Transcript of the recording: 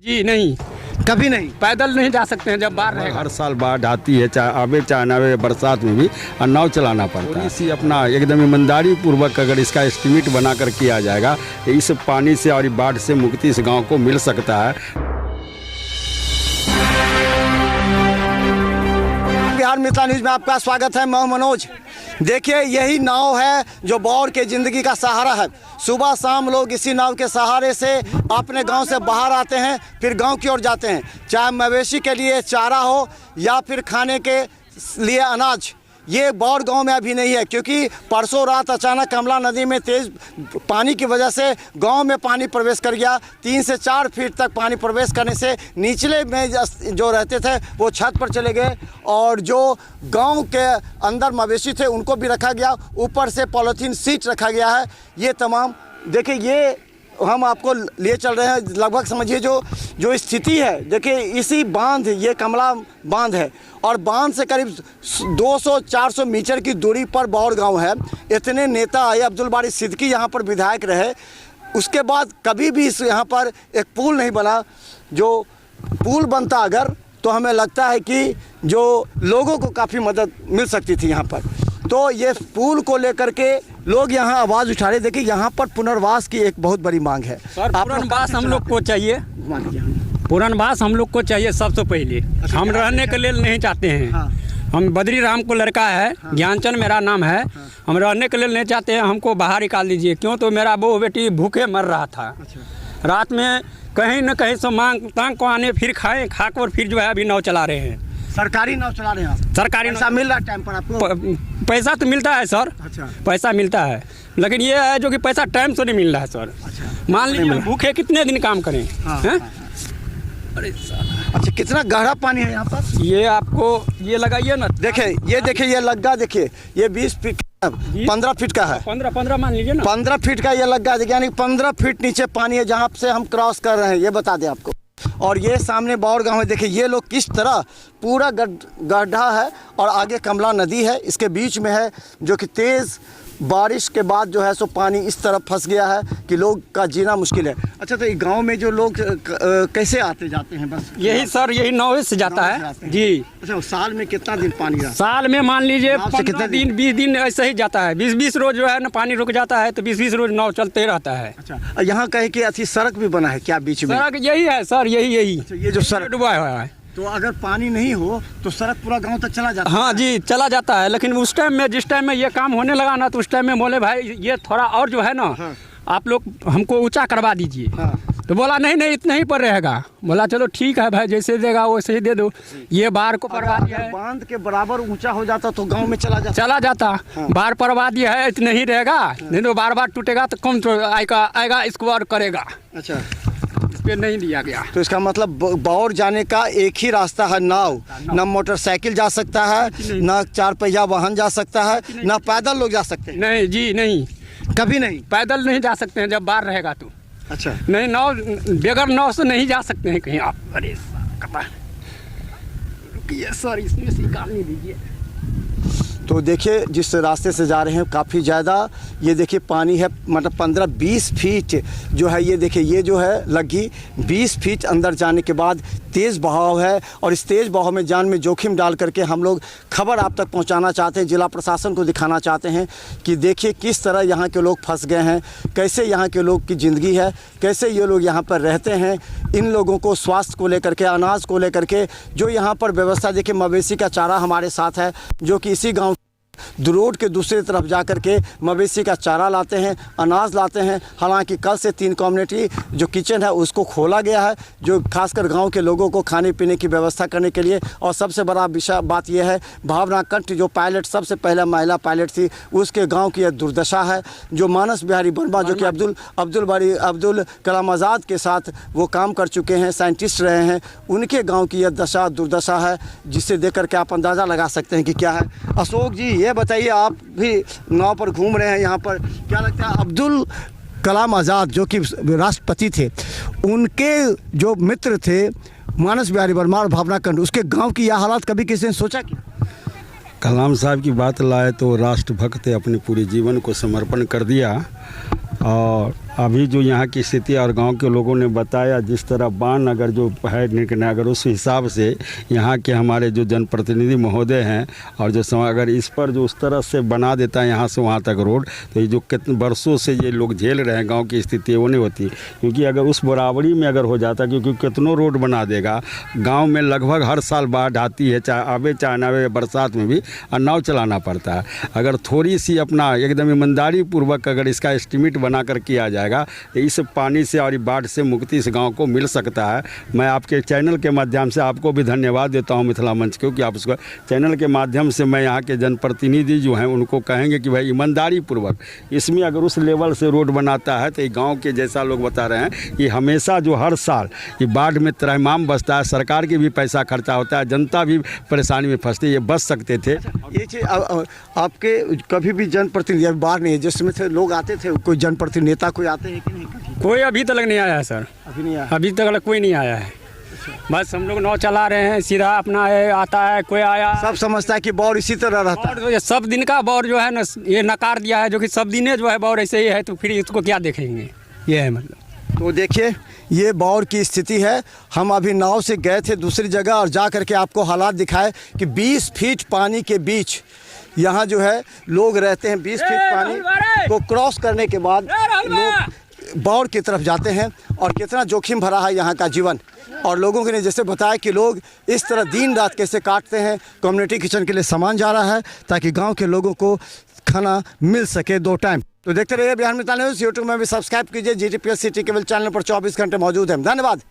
जी नहीं, कभी नहीं। पैदल नहीं जा सकते हैं जब बाढ़ रहेगा। हर साल बाढ़ आती है, चाहे आवे चाहे ना आवे, बरसात में भी और नाव चलाना पड़ता है। इसी अपना एकदम ईमानदारी पूर्वक अगर इसका एस्टीमेट बनाकर किया जाएगा, इस पानी से और बाढ़ से मुक्ति इस गांव को मिल सकता है। बिहार मिथिला न्यूज में आपका स्वागत है। मैं मनोज। देखिए, यही नाव है जो बौर के ज़िंदगी का सहारा है। सुबह शाम लोग इसी नाव के सहारे से अपने गांव से बाहर आते हैं, फिर गांव की ओर जाते हैं, चाहे मवेशी के लिए चारा हो या फिर खाने के लिए अनाज। ये बौर गांव में अभी नहीं है, क्योंकि परसों रात अचानक कमला नदी में तेज़ पानी की वजह से गांव में पानी प्रवेश कर गया। 3 से 4 फीट तक पानी प्रवेश करने से निचले में जो रहते थे वो छत पर चले गए, और जो गांव के अंदर मवेशी थे उनको भी रखा गया। ऊपर से पॉलीथीन सीट रखा गया है। ये तमाम देखिए, ये हम आपको लिए चल रहे हैं। लगभग समझिए जो स्थिति है, देखिए इसी बांध, ये कमला बांध है, और बांध से करीब 200-400 मीटर की दूरी पर बौर गांव है। इतने नेता आए, अब्दुल बारी सिद्दीकी यहाँ पर विधायक रहे, उसके बाद कभी भी इस यहाँ पर एक पुल नहीं बना। जो पुल बनता अगर, तो हमें लगता है कि जो लोगों को काफ़ी मदद मिल सकती थी यहाँ पर। तो ये पुल को लेकर के लोग यहाँ आवाज़ उठा रहे। देखिए, यहाँ पर पुनर्वास की एक बहुत बड़ी मांग है। पुनर्वास हम लोग को चाहिए, पुनर्वास हम लोग को चाहिए सबसे पहले। हम रहने के लिए नहीं चाहते हैं। हम बद्री राम को लड़का है, ज्ञानचंद मेरा नाम है। हम रहने के लिए नहीं चाहते हैं, हमको बाहर निकाल दीजिए। क्यों? तो मेरा बहू बेटी भूखे मर रहा था। रात में कहीं न कहीं से मांग तांग को आने, फिर खाएं, खाकर फिर जो है अभी नाव चला रहे हैं। सरकारी नाव चला रहे हैं। सरकारी पैसा मिल रहा है टाइम पर आपको? पैसा तो मिलता है सर। अच्छा। पैसा मिलता है, लेकिन ये है जो कि पैसा टाइम से नहीं मिल रहा है सर। अच्छा। मान लीजिए भूखे कितने दिन काम करें। अरे अच्छा, कितना गहरा पानी है यहाँ पर? ये आपको ये लगाइए ना। देखिए, ये देखिए, ये लग्गा देखिए, ये 20 फीट 15 फीट का है। 15 मान लीजिए ना। 15 फीट का ये लग्गा, यानी 15 फीट नीचे पानी है जहाँ से हम क्रॉस कर रहे हैं। ये बता दें आपको। और ये सामने बौर गांव है। देखिए, ये लोग किस तरह, पूरा गड्ढा है और आगे कमला नदी है, इसके बीच में है, जो कि तेज़ बारिश के बाद जो है सो पानी इस तरफ फंस गया है कि लोग का जीना मुश्किल है। अच्छा, तो ये गांव में जो लोग कैसे आते जाते हैं? बस यही सर, यही नाव से जाता है जी। अच्छा, साल में कितना दिन पानी रहता है? साल में मान लीजिए 15 दिन, 20 दिन ऐसे ही जाता है। 20 रोज जो है ना पानी रुक जाता है, तो 20 रोज नाव चलते रहता है। अच्छा, यहाँ कहे कि अच्छी सड़क भी बना है क्या बीच में? सड़क यही है सर, यही। अच्छा, ये जो सड़क डूबा हुआ है, तो अगर पानी नहीं हो तो सड़क पूरा गांव तक चला जाता है? हाँ जी, चला जाता है। लेकिन उस टाइम में, जिस टाइम में ये काम होने लगा ना, तो उस टाइम में बोले भाई ये थोड़ा और जो है ना, आप लोग हमको ऊंचा करवा दीजिए। तो बोला नहीं इतना ही पर रहेगा। बोला चलो ठीक है भाई, जैसे देगा वैसे ही दे दो। ये बार को परवा दिया है, बांध के बराबर ऊंचा हो जाता तो गांव में चला जाता। बार परवा दिया है, इतना ही रहेगा। नहीं तो बार टूटेगा तो कम तो आएगा, इसको और करेगा। अच्छा, पे नहीं दिया गया। तो इसका मतलब बौर जाने का एक ही रास्ता है, नाव। ना मोटरसाइकिल जा सकता है, ना 4 पहिया वाहन जा सकता है, ना पैदल लोग जा सकते हैं। नहीं जी नहीं, कभी नहीं। पैदल नहीं जा सकते हैं जब बाढ़ रहेगा तो। अच्छा। नहीं, नाव बगैर नाव से नहीं जा सकते हैं कहीं आप। अरे रुकिए सर, इसमें से निकालने दीजिए। तो देखिए, जिस रास्ते से जा रहे हैं काफ़ी ज़्यादा ये देखिए पानी है, मतलब 15-20 फीट जो है। ये देखिए, ये जो है लगी 20 फीट अंदर जाने के बाद तेज़ बहाव है, और इस तेज़ बहाव में जान में जोखिम डाल करके हम लोग खबर आप तक पहुंचाना चाहते हैं, जिला प्रशासन को दिखाना चाहते हैं कि देखिए किस तरह यहाँ के लोग फंस गए हैं, कैसे यहाँ के लोग की ज़िंदगी है, कैसे ये लोग यहाँ पर रहते हैं। इन लोगों को स्वास्थ्य को लेकर के, अनाज को लेकर के जो यहाँ पर व्यवस्था, देखिए मवेशी का चारा हमारे साथ है, जो कि इसी गाँव रोड के दूसरी तरफ जाकर के मवेशी का चारा लाते हैं, अनाज लाते हैं। हालांकि कल से 3 कम्युनिटी जो किचन है उसको खोला गया है, जो खासकर गांव के लोगों को खाने पीने की व्यवस्था करने के लिए। और सबसे बड़ा विषय बात यह है, भावना कंठ जो पायलट, सबसे पहला महिला पायलट थी, उसके गांव की यह दुर्दशा है। जो मानस बिहारी वर्मा, जो कि अब्दुल कलाम आज़ाद के साथ वो काम कर चुके हैं, साइंटिस्ट रहे हैं, उनके गाँव की यह दशा दुर्दशा है, जिससे देख करके आप अंदाज़ा लगा सकते हैं कि क्या है। अशोक जी, ये बताइए, आप भी नाव पर घूम रहे हैं यहाँ पर, क्या लगता है अब्दुल कलाम आज़ाद जो कि राष्ट्रपति थे, उनके जो मित्र थे मानस बिहारी वर्मा और भावना कंठ, उसके गांव की यह हालात कभी किसी ने सोचा क्या? कलाम साहब की बात लाए तो राष्ट्रभक्त अपने पूरे जीवन को समर्पण कर दिया, और अभी जो यहाँ की स्थिति और गांव के लोगों ने बताया, जिस तरह बांध अगर जो है निर्णय, अगर उस हिसाब से यहाँ के हमारे जो जनप्रतिनिधि महोदय हैं और जो अगर इस पर जो उस तरह से बना देता है यहाँ से वहाँ तक रोड, तो ये जो कितने वर्षों से ये लोग झेल रहे हैं गांव की स्थिति वो नहीं होती। क्योंकि अगर उस बराबरी में अगर हो जाता, क्योंकि कितनों रोड बना देगा, गाँव में लगभग हर साल बाढ़ आती है, चाहे आवे चाहे ना आवे, बरसात में भी और नाव चलाना पड़ता है। अगर थोड़ी सी अपना एकदम ईमानदारी पूर्वक अगर इसका एस्टीमेट बना कर किया जाएगा, इस पानी से और बाढ़ से मुक्ति इस गांव को मिल सकता है। मैं आपके चैनल के माध्यम से आपको भी धन्यवाद देता हूं मिथिला मंच, क्योंकि आप उसको चैनल के माध्यम से मैं यहाँ के जनप्रतिनिधि जो हैं उनको कहेंगे कि भाई ईमानदारी पूर्वक इसमें अगर उस लेवल से रोड बनाता है तो ये गाँव के जैसा लोग बता रहे हैं कि हमेशा जो हर साल ये बाढ़ में त्रैमाम बसता है, सरकार की भी पैसा खर्चा होता है, जनता भी परेशानी में फंसती है, ये बच सकते थे। ये चीज़ आपके कभी भी जनप्रतिनिधि बाहर नहीं है जिसमें थे लोग आते थे, कोई जनप्रतिनिधि नेता कोई आते हैं कि नहीं? कोई अभी तक नहीं आया है सर, अभी नहीं आया, अभी तक कोई नहीं आया है। बस हम लोग नाव चला रहे हैं, सीधा अपना है, आता है कोई आया। सब समझता है कि बौर इसी तरह रहता है। और ये सब दिन का बौर जो है ना ये नकार दिया है, जो कि सब दिन जो है बौर ऐसे ही है, तो फिर इसको क्या देखेंगे, ये है मतलब। तो देखिए ये बौर की स्थिति है। हम अभी नाव से गए थे दूसरी जगह और जा करके आपको हालात दिखाए कि 20 फीट पानी के बीच यहाँ जो है लोग रहते हैं। 20 फीट पानी को क्रॉस करने के बाद लोग बौर की तरफ जाते हैं और कितना जोखिम भरा है यहाँ का जीवन। और लोगों ने जैसे बताया कि लोग इस तरह दिन रात कैसे काटते हैं। कम्युनिटी किचन के लिए सामान जा रहा है ताकि गांव के लोगों को खाना मिल सके 2 टाइम। तो देखते रहिए बिहार मिथिला न्यूज़। यूट्यूब में भी सब्सक्राइब कीजिए। GTPS सिटी केबल चैनल पर 24 घंटे मौजूद है। धन्यवाद।